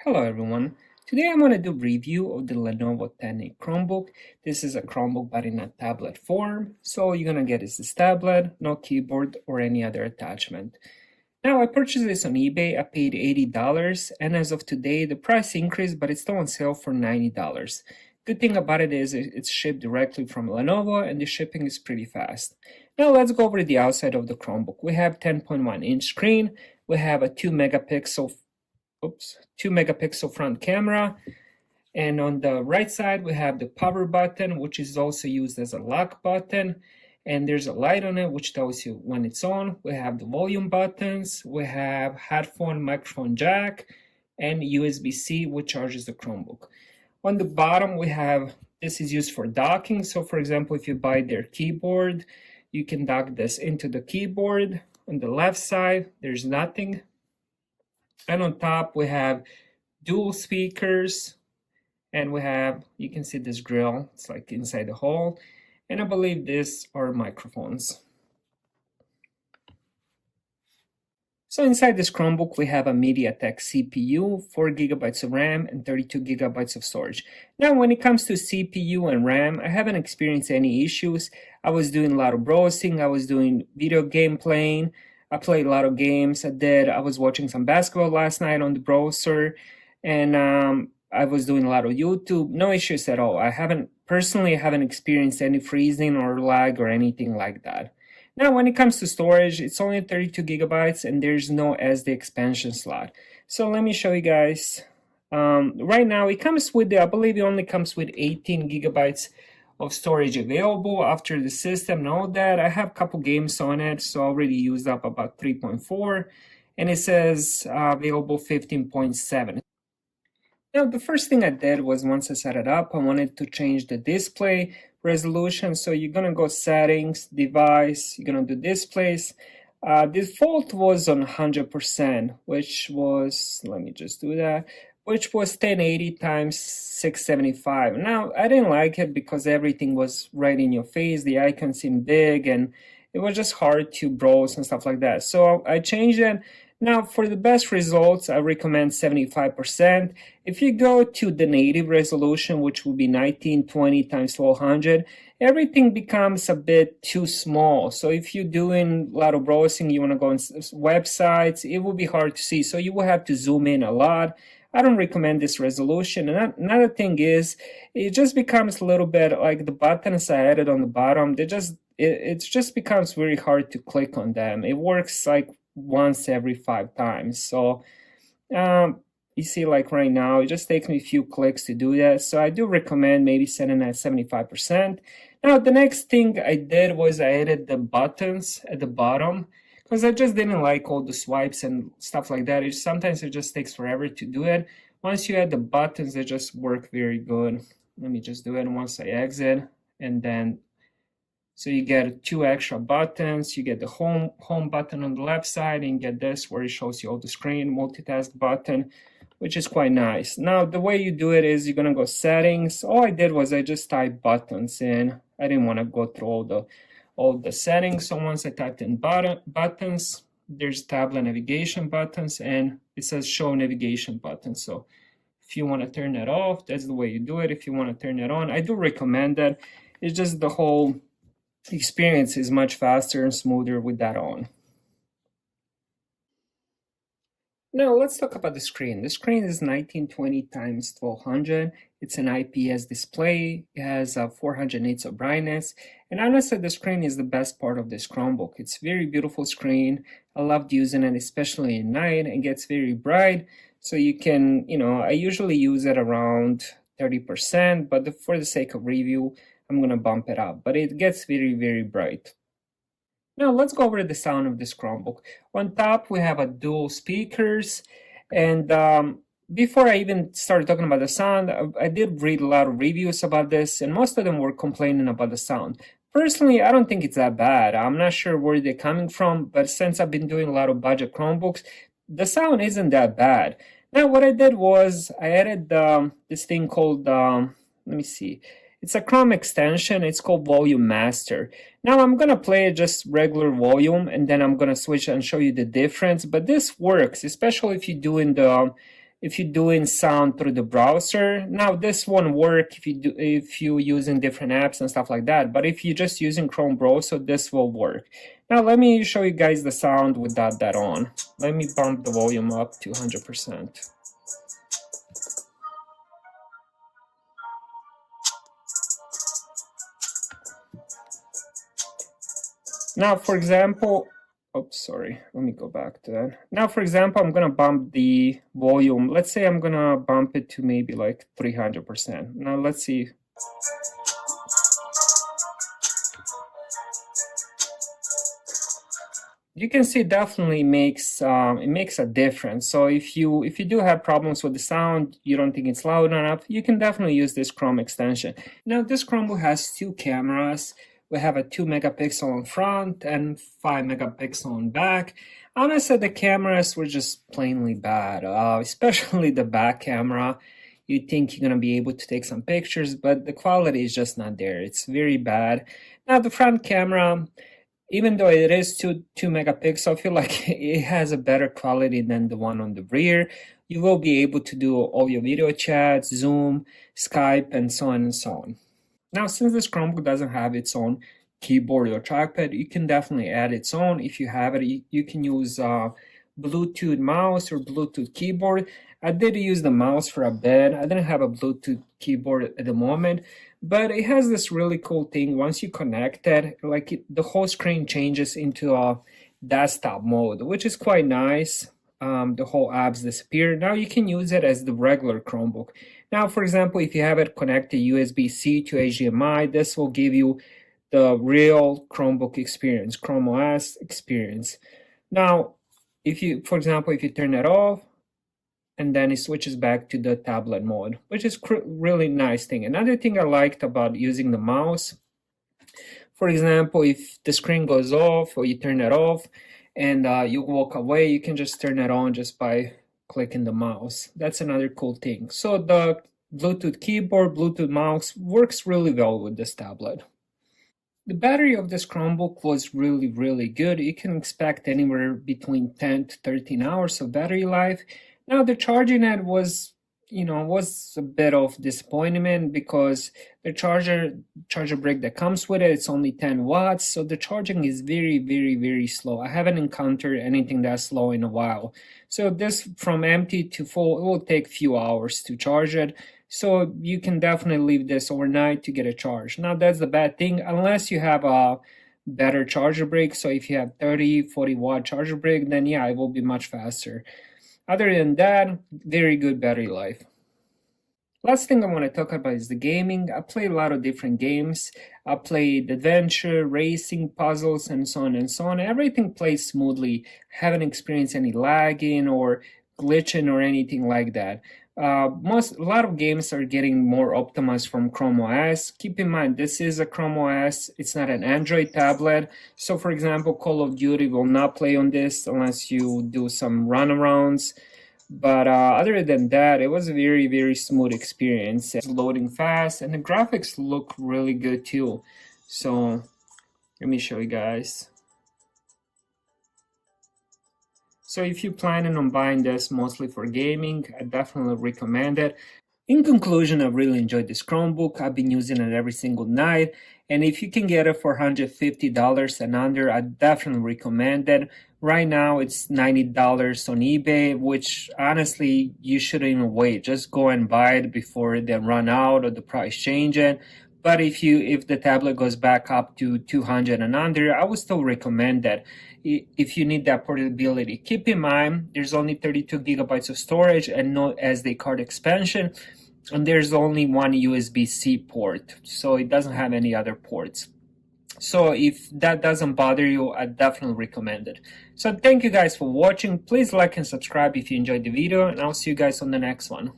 Hello everyone. Today I'm going to do review of the Lenovo 10e Chromebook. This is a Chromebook but in a tablet form. So you're going to get is this tablet, no keyboard or any other attachment. Now I purchased this on eBay. I paid $80 and as of today the price increased but it's still on sale for $90. Good thing about it is it's shipped directly from Lenovo and the shipping is pretty fast. Now let's go over the outside of the Chromebook. We have 10.1-inch screen. We have a 2 megapixel front camera, and on the right side we have the power button, which is also used as a lock button, and there's a light on it which tells you when it's on. We have the volume buttons, we have headphone microphone jack, and USB-C which charges the Chromebook. On the bottom we have, this is used for docking, so for example if you buy their keyboard you can dock this into the keyboard. On the left side there's nothing. And on top we have dual speakers, and we have, you can see this grill, it's like inside the hole, and I believe these are microphones. So inside this Chromebook we have a MediaTek CPU, 4 gigabytes of RAM and 32 gigabytes of storage. Now when it comes to CPU and RAM, I haven't experienced any issues. I was doing a lot of browsing, I was doing video game playing, I played a lot of games. I was watching some basketball last night on the browser, and I was doing a lot of YouTube. No issues at all. I haven't experienced any freezing or lag or anything like that. Now, when it comes to storage, it's only 32 gigabytes, and there's no SD expansion slot. So let me show you guys. Right now, it comes with I believe it only comes with 18 gigabytes of storage available after the system and all that. I have a couple games on it, so I already used up about 3.4, and it says available 15.7. Now the first thing I did was, once I set it up, I wanted to change the display resolution. So you're gonna go settings, device, you're gonna do displays. Default was on 100%, which was, let me just do that, which was 1080 times 675. Now, I didn't like it because everything was right in your face. The icon seemed big and it was just hard to browse and stuff like that. So I changed it. Now, for the best results, I recommend 75%. If you go to the native resolution, which will be 1920 times 1200, everything becomes a bit too small. So if you're doing a lot of browsing, you want to go on websites, it will be hard to see. So you will have to zoom in a lot. I don't recommend this resolution. And another thing is, it just becomes a little bit like the buttons I added on the bottom. It just becomes very hard to click on them. It works like once every 5 times. So you see, like right now, it just takes me a few clicks to do that. So I do recommend maybe setting at 75%. Now the next thing I did was I added the buttons at the bottom, because I just didn't like all the swipes and stuff like that. Sometimes it just takes forever to do it. Once you add the buttons, they just work very good. Let me just do it once I exit, and then so you get 2 extra buttons. You get the home button on the left side, and you get this where it shows you all the screen, multitask button, which is quite nice. Now the way you do it is you're gonna go settings. All I did was I just typed buttons in. I didn't want to go through all the settings. So once I typed in buttons, there's tablet navigation buttons, and it says show navigation button. So if you want to turn that off, that's the way you do it. If you want to turn it on, I do recommend that. It's just the whole experience is much faster and smoother with that on. Now let's talk about the screen. The screen is 1920 times 1200. It's an IPS display. It has 400 nits of brightness. And honestly, the screen is the best part of this Chromebook. It's a very beautiful screen. I loved using it, especially at night. It gets very bright. So you can, I usually use it around 30%, but for the sake of review, I'm going to bump it up. But it gets very, very bright. Now let's go over the sound of this Chromebook. On top we have a dual speakers, and before I even started talking about the sound, I did read a lot of reviews about this, and most of them were complaining about the sound. Personally, I don't think it's that bad. I'm not sure where they're coming from, but since I've been doing a lot of budget Chromebooks, the sound isn't that bad. Now what I did was I added this thing called, let me see, it's a Chrome extension. It's called Volume Master. Now I'm gonna play just regular volume, and then I'm gonna switch and show you the difference. But this works, especially if you're doing if you're doing sound through the browser. Now this won't work if you're using different apps and stuff like that, but if you're just using Chrome browser, this will work. Now let me show you guys the sound without that on. Let me bump the volume up to 100%. Now, for example, oops, sorry, let me go back to that. Now, for example, I'm gonna bump the volume. Let's say I'm gonna bump it to maybe like 300%. Now, let's see. You can see it definitely makes a difference. So if you do have problems with the sound, you don't think it's loud enough, you can definitely use this Chrome extension. Now, this Chromebook has two cameras. We have a 2 megapixel in front and 5 megapixel in back. Honestly, the cameras were just plainly bad, especially the back camera. You think you're gonna be able to take some pictures, but the quality is just not there. It's very bad. Now, the front camera, even though it is 2 megapixel, I feel like it has a better quality than the one on the rear. You will be able to do all your video chats, Zoom, Skype, and so on and so on. Now, since this Chromebook doesn't have its own keyboard or trackpad, you can definitely add its own. If you have it, you can use Bluetooth mouse or Bluetooth keyboard. I did use the mouse for a bit. I didn't have a Bluetooth keyboard at the moment, but it has this really cool thing. Once you connect it, the whole screen changes into a desktop mode, which is quite nice. The whole apps disappear. Now you can use it as the regular Chromebook. Now, for example, if you have it connected USB-C to HDMI, this will give you the real Chromebook experience, Chrome OS experience. Now, for example, if you turn it off, and then it switches back to the tablet mode, which is really nice thing. Another thing I liked about using the mouse, for example, if the screen goes off or you turn it off and you walk away, you can just turn it on just by clicking the mouse. That's another cool thing. So the Bluetooth keyboard, Bluetooth mouse works really well with this tablet. The battery of this Chromebook was really, really good. You can expect anywhere between 10 to 13 hours of battery life. Now, the charging it was a bit of disappointment because the charger brick that comes with it, it's only 10 watts. So the charging is very, very, very slow. I haven't encountered anything that slow in a while. So this from empty to full, it will take a few hours to charge it. So you can definitely leave this overnight to get a charge. Now, that's the bad thing, unless you have a better charger brick. So if you have 30, 40 watt charger brick, then yeah, it will be much faster. Other than that, very good battery life. Last thing I want to talk about is the gaming. I play a lot of different games. I played adventure, racing, puzzles, and so on and so on. Everything plays smoothly. Haven't experienced any lagging or glitching or anything like that. A lot of games are getting more optimized from Chrome OS. Keep in mind, this is a Chrome OS. It's not an Android tablet. So, for example, Call of Duty will not play on this unless you do some runarounds. But other than that, it was a very, very smooth experience. It's loading fast, and the graphics look really good too. So, let me show you guys. So if you're planning on buying this mostly for gaming, I definitely recommend it. In conclusion, I really enjoyed this Chromebook. I've been using it every single night. And if you can get it for $150 and under, I definitely recommend it. Right now, it's $90 on eBay, which honestly, you shouldn't even wait. Just go and buy it before they run out or the price changes. But if the tablet goes back up to $200 and under, I would still recommend that if you need that portability. Keep in mind, there's only 32 gigabytes of storage and no SD card expansion, and there's only one USB-C port, so it doesn't have any other ports. So if that doesn't bother you, I definitely recommend it. So thank you guys for watching. Please like and subscribe if you enjoyed the video, and I'll see you guys on the next one.